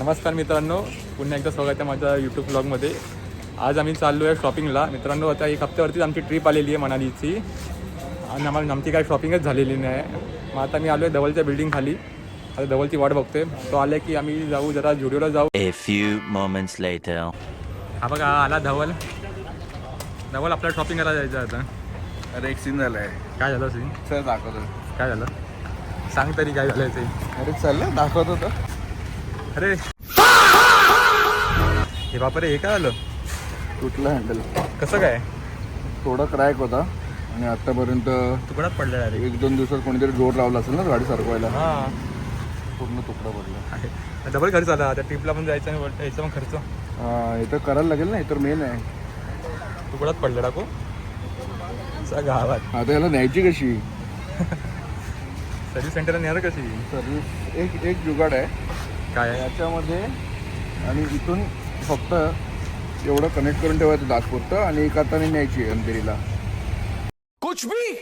नमस्कार मित्रांनो, पुन्हा एकदा स्वागत आहे माझ्या यूट्यूब ब्लॉगमध्ये. आज आम्ही चाललो आहे शॉपिंगला. मित्रांनो, आता एक हप्त्यावरतीच आमची ट्रिप आलेली आहे मनालीची आणि आमची काही शॉपिंगच झालेली नाही. मग आता मी आलो आहे धवलच्या बिल्डिंग खाली. आता धवलची वाट बघतोय. तो आला की आम्ही जाऊ जरा झुडिओला जाऊ. A few moments later. हा बघा आला धवल. धवल आपल्याला शॉपिंग करायला जायचं आता. अरे एक सीन झालाय. काय झालं सीन? चल दाखवतो. काय झालं सांग तरी, काय झालं ते? अरे चल दाखवतो तर. अरे हे बापरे, हे काय झालं? तुटलं हँडल. कसं काय? थोडा क्रॅक होता आणि आतापर्यंत तुकडाच पडला अरे. 1-2 दिवसात कोणीतरी जोर लावला असेल ना गाडी सरकवायला. हां, पूर्ण तुकडा पडला आहे. डबल खर्च आला. त्या ट्रिपला पण जायचं आणि यायचं पण खर्च. हे तर करायला लागेल ना, हे तर मेन आहे. तुकडाच पडला टाकू गावात. आता याला न्यायची कशी? सर्व्हिस सेंटरला नेणार कशी? सर्विस एक जुगाड आहे काय आहे? याच्यामध्ये आणि इथून फक्त एवढं कनेक्ट करून ठेवायचं दासपुरतं आणि एक हाताने न्यायची अंधेरीला. कुछ भी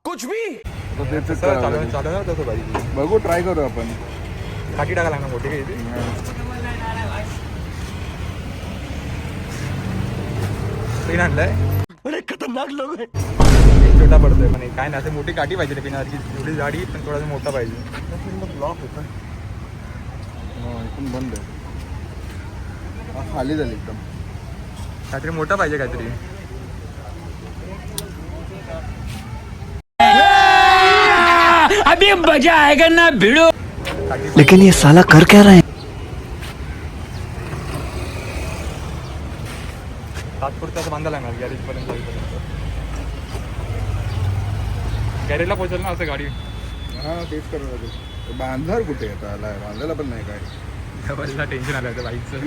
आता तेच करावं चालवणार लागेल. चालवणार तसं पाहिजे. बघू, ट्राय करू आपण. काठी टाका लागणार मोठी काही पिन आणलाय. बड़े खतरनाक लोग हैं. एक छोटा पडतोय पण काय नाही, असं मोठी काठी पाहिजे पिनासारखी. एवढी जाडी पण थोडासा मोठा पाहिजे. ब्लॉक होता. इथून बंद आहे. खाली झाली एकदम. काहीतरी मोठा पाहिजे काहीतरी. अभी मजा आएगा ना भिड़ो. लेकिन ये साला कर क्या रहे हैं? तात्पुरतं असं बांधायला लागणार गॅरेजपर्यंत जाईपर्यंत. गॅरेजला पोहोचेल ना असं गाडी. हां, तेच करावं लागेल. बांधार कुठे आता आला? बांधायला पण नाही काय. डबलला टेन्शन आलं होतं बाईकचं.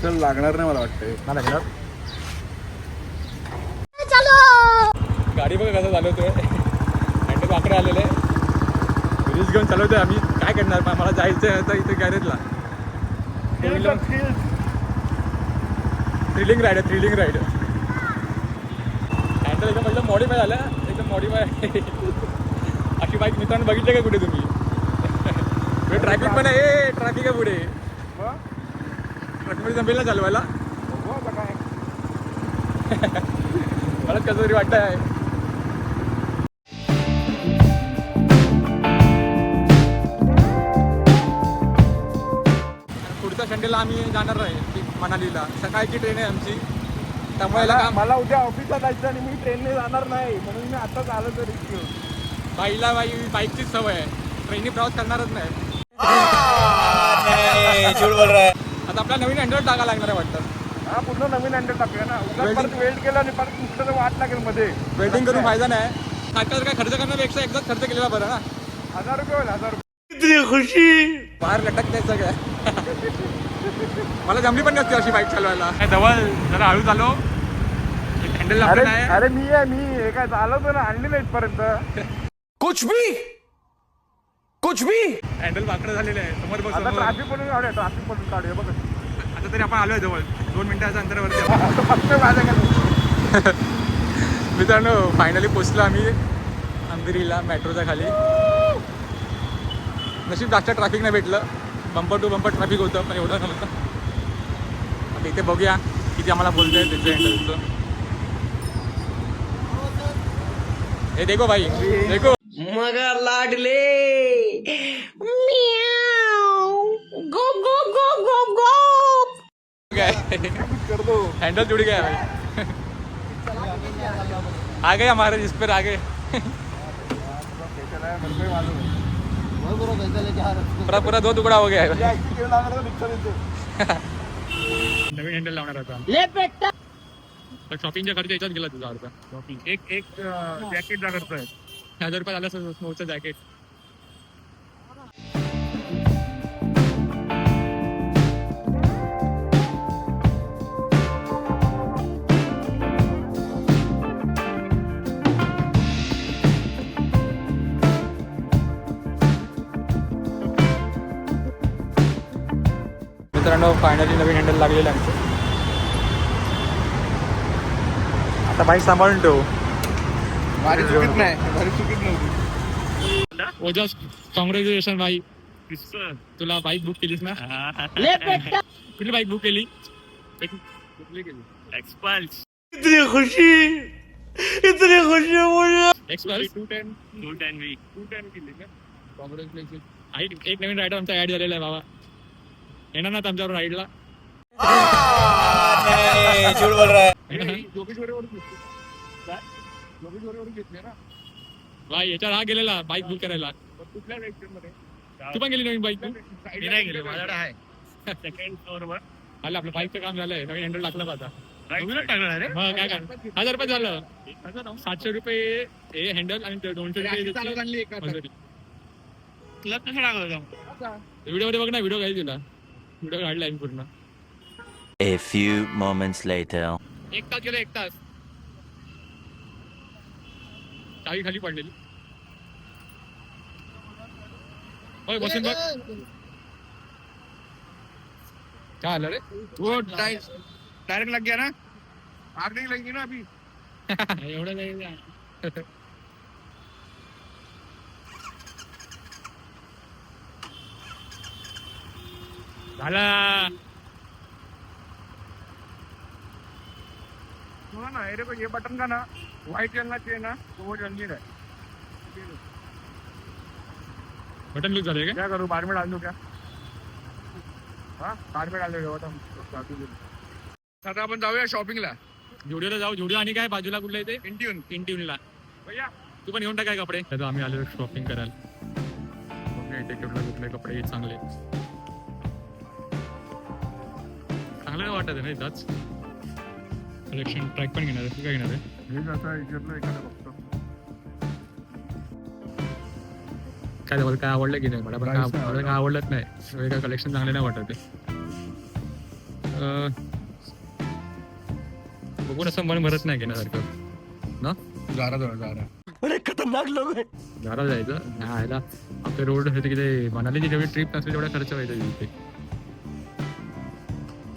चल लागणार नाही मला वाटतंय. ना लागणार. गाडी बघा कसं चालवतोय. हँडल वाकडे आलेलं आहे. रिस्क घेऊन चालवतोय आम्ही. काय करणार? मला जायचं आहे आता इथे गॅरेजला. थ्रिलिंग राईड आहे, थ्रिलिंग राईड. हँडल एकदम एकदम मॉडिफाय झालं. एकदम मॉडिफाय. अशी बाईक मित्रांनो बघितलं का कुठे तुम्ही? ट्रॅफिक पण आहे. ट्रॅफिक आहे पुढे. ट्रकमध्ये जमेल ना चालवायला? मला कसं तरी वाटतं आहे. पुढच्या संडेला आम्ही जाणार आहे मनालीला. सकाळची ट्रेन आहे आमची. त्यामुळे मला उद्या ऑफिसला जायचं आणि मी ट्रेनने जाणार नाही, म्हणून मी आताच आलो तरी घेऊन. बाईकचीच सवय आहे. ट्रेनने प्रवास करणारच नाही. आता आपल्याला नवीन हँडल टाकायला लागणार आहे वाटतं. हा, पूर्ण नवीन हँडल टाकूया ना. परत वेल्ड केलं आणि परत तुमचं वाट लागेल मध्ये. वेल्डिंग करून फायदा नाही. सारखं काय खर्च करण्यापेक्षा एकदाच खर्च केलेला बरं ना. 1000 रुपये होईल. 1000 रुपये. इतनी खुशी. बाहेर लटक द्यायचं काय? मला जमली पण नसते अशी बाईक चालवायला. जवळ जरा हळू चालव. हँडल अरे नाही. अरे मी हे काय चालवतो ना, आणली नाही इथपर्यंत. कुछ भी हँडल वाकडं झालेलं आहे. समोर बघ, आता समोर. ट्रॅफिक पडून काढूया, ट्रॅफिक पडून काढूया. बघ आता तरी आपण आलोय जवळ. 2 मिनिटाच्या अंतरावरती. फक्त माझ्याकडे. मित्रांनो, फायनली पोचलो आम्ही अंधेरीला मेट्रोच्या खाली. नशीब जास्त ट्रॅफिक नाही भेटलं. बंपर टू बंपर ट्रॅफिक होतं, पण एवढं नव्हतं. आता इथे बघूया किती आम्हाला बोलतंय त्याचं हँडलचं. हे देखो भाई, देखो. मगर लाडले. गो गो गो गो गो. काय कर दो. हँडल जुड़ गया भाई. आ गए हमारे जिस पर आ गए. पूरा 2 तुकडा हो गया है. नवीन हँडल लावणार होता. तर शॉपिंगच्या खर्च याच्यात गेला तुझा रुपये. शॉपिंग एक जॅकेटचा खर्च आहे. 1000 रुपये झालं स्नोचं जॅकेट. मित्रांनो, फायनली नवीन हँडल लागलेलं आहे आमचं. आता बाईक सांभाळून ठेवू. भारी चुकीत नाही, भारी चुकीत नव्हती. ओजस कॉंग्रॅच्युलेशन भाई. तुला बाईक बुक केलीस ना? कुठली बाईक बुक केली? कुठली केली? इतनी खुशी मुझे. एक्सपल्स 210 केली का? कॉंग्रॅच्युलेशन. एक नवीन रायडर आमचा ऍड झालेला आहे बाबा. येणार ना आमच्यावर राईडला? भाई याच्यावर हा गेलेला बाईक बुक करायला. कुठल्या मध्ये? तू पण गेली नवीन बाईक? नाही गेली, माझ्याकडे आहे. सेकंड फ्लोअरवर आलं आपलं बाईकचं काम झालंय. नवीन हँडल टाकलं आता. टाकणार रे? मग काय करणार? 1000 रुपये झालं. 700 रुपये हे हँडल आणि 200 रुपये. तुला कसं टाकलं? व्हिडिओ मध्ये बघ ना, व्हिडिओ काय तुला व्हिडिओ काढलाय मी पूर्ण. A few moments later. 1 तास गेला, 1 तास. चावी खाली पडलेली. होय बसून बघ. काय आलं रे? वो डायरेक्ट लग गया ना, आग नहीं लगी ना अभी. एवढं नाही. झाला. सुना ना, अरे ये बटन का ना व्हाइट चलना चाहिए ना, तो वो जल्दी है. बटन लूज झाले का? क्या करूँ, बाद में डाल दूँ क्या? हाँ, बाद में डाल देगा बटन. आता आपण जाऊया शॉपिंगला. जुडिओला जाऊ. जुडिओ आणि काय बाजूला कुठलं येते? इंट्यूनला. भैया तू पण येऊन टाकाय कपडे. तर आम्ही आलो शॉपिंग करायला. बघूया इथे कुठले कपडे चांगले चांगले वाटत आहे ना इथंच. कलेक्शन ट्रॅक पण घेणार आहे. तू काय घेणार आहे? हे जसं इकडलं एखादं बघतो. काय झालं, काय आवडलं की नाही? मला पण काय आवडलंच नाही. सगळे काय कलेक्शन चांगले नाही वाटत ते. बघून असं मन भरत नाही घेण्यासारखं ना. जारा बड़े खतरनाक लोग हैं. घरात जायचं न्यायला. आपले रोड होते की ते मनालीची जेवढी ट्रिप नसते तेवढा खर्च व्हायचा तिथे.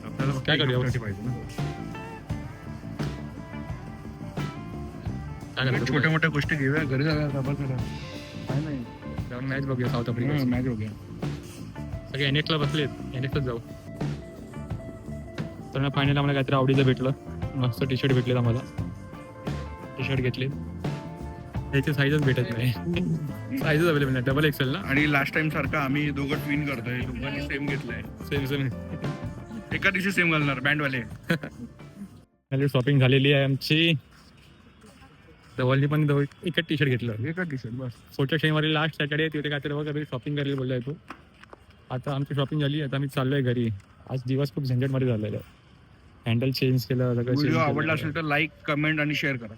आपल्याला काय करूया? पाहिजे ना. काय करायचं? छोट्या मोठ्या गोष्टी घेऊया, घरी जाऊया. काय नाही, जाऊन मॅच बघूया साऊथ आफ्रिका. मॅच बघूया. सगळे एनएक्सला बसलेत. एनएक्सलाच जाऊ. तर फायनल आम्हाला काहीतरी आवडीचं भेटलं. मस्त टी शर्ट भेटलेत आम्हाला. टी शर्ट घेतले. त्याची साईजच भेटत नाही. साईजच अवेलेबल नाही. डबल एक्सेल ना. आणि लास्ट टाइम सारखं आम्ही दोघं ट्विन करतोय. दोघांनी सेम घेतलंय. सेम एका दिवशी सेम घालणार बँडवाले. शॉपिंग झालेली आहे आमची. धवलनी पण एकच टी शर्ट घेतलं. एका दिवशी बस. पुढच्या शनिवारी लास्ट सॅटर्डे तिथे काहीतरी वगैरे शॉपिंग करायला बोललाय तो. आता आमची शॉपिंग झाली. आता आम्ही चाललोय घरी. आज दिवस खूप झंझटमध्ये झालेला आहे. हँडल चेंज केलं. व्हिडिओ आवडला असेल तर लाईक, कमेंट आणि शेअर करा.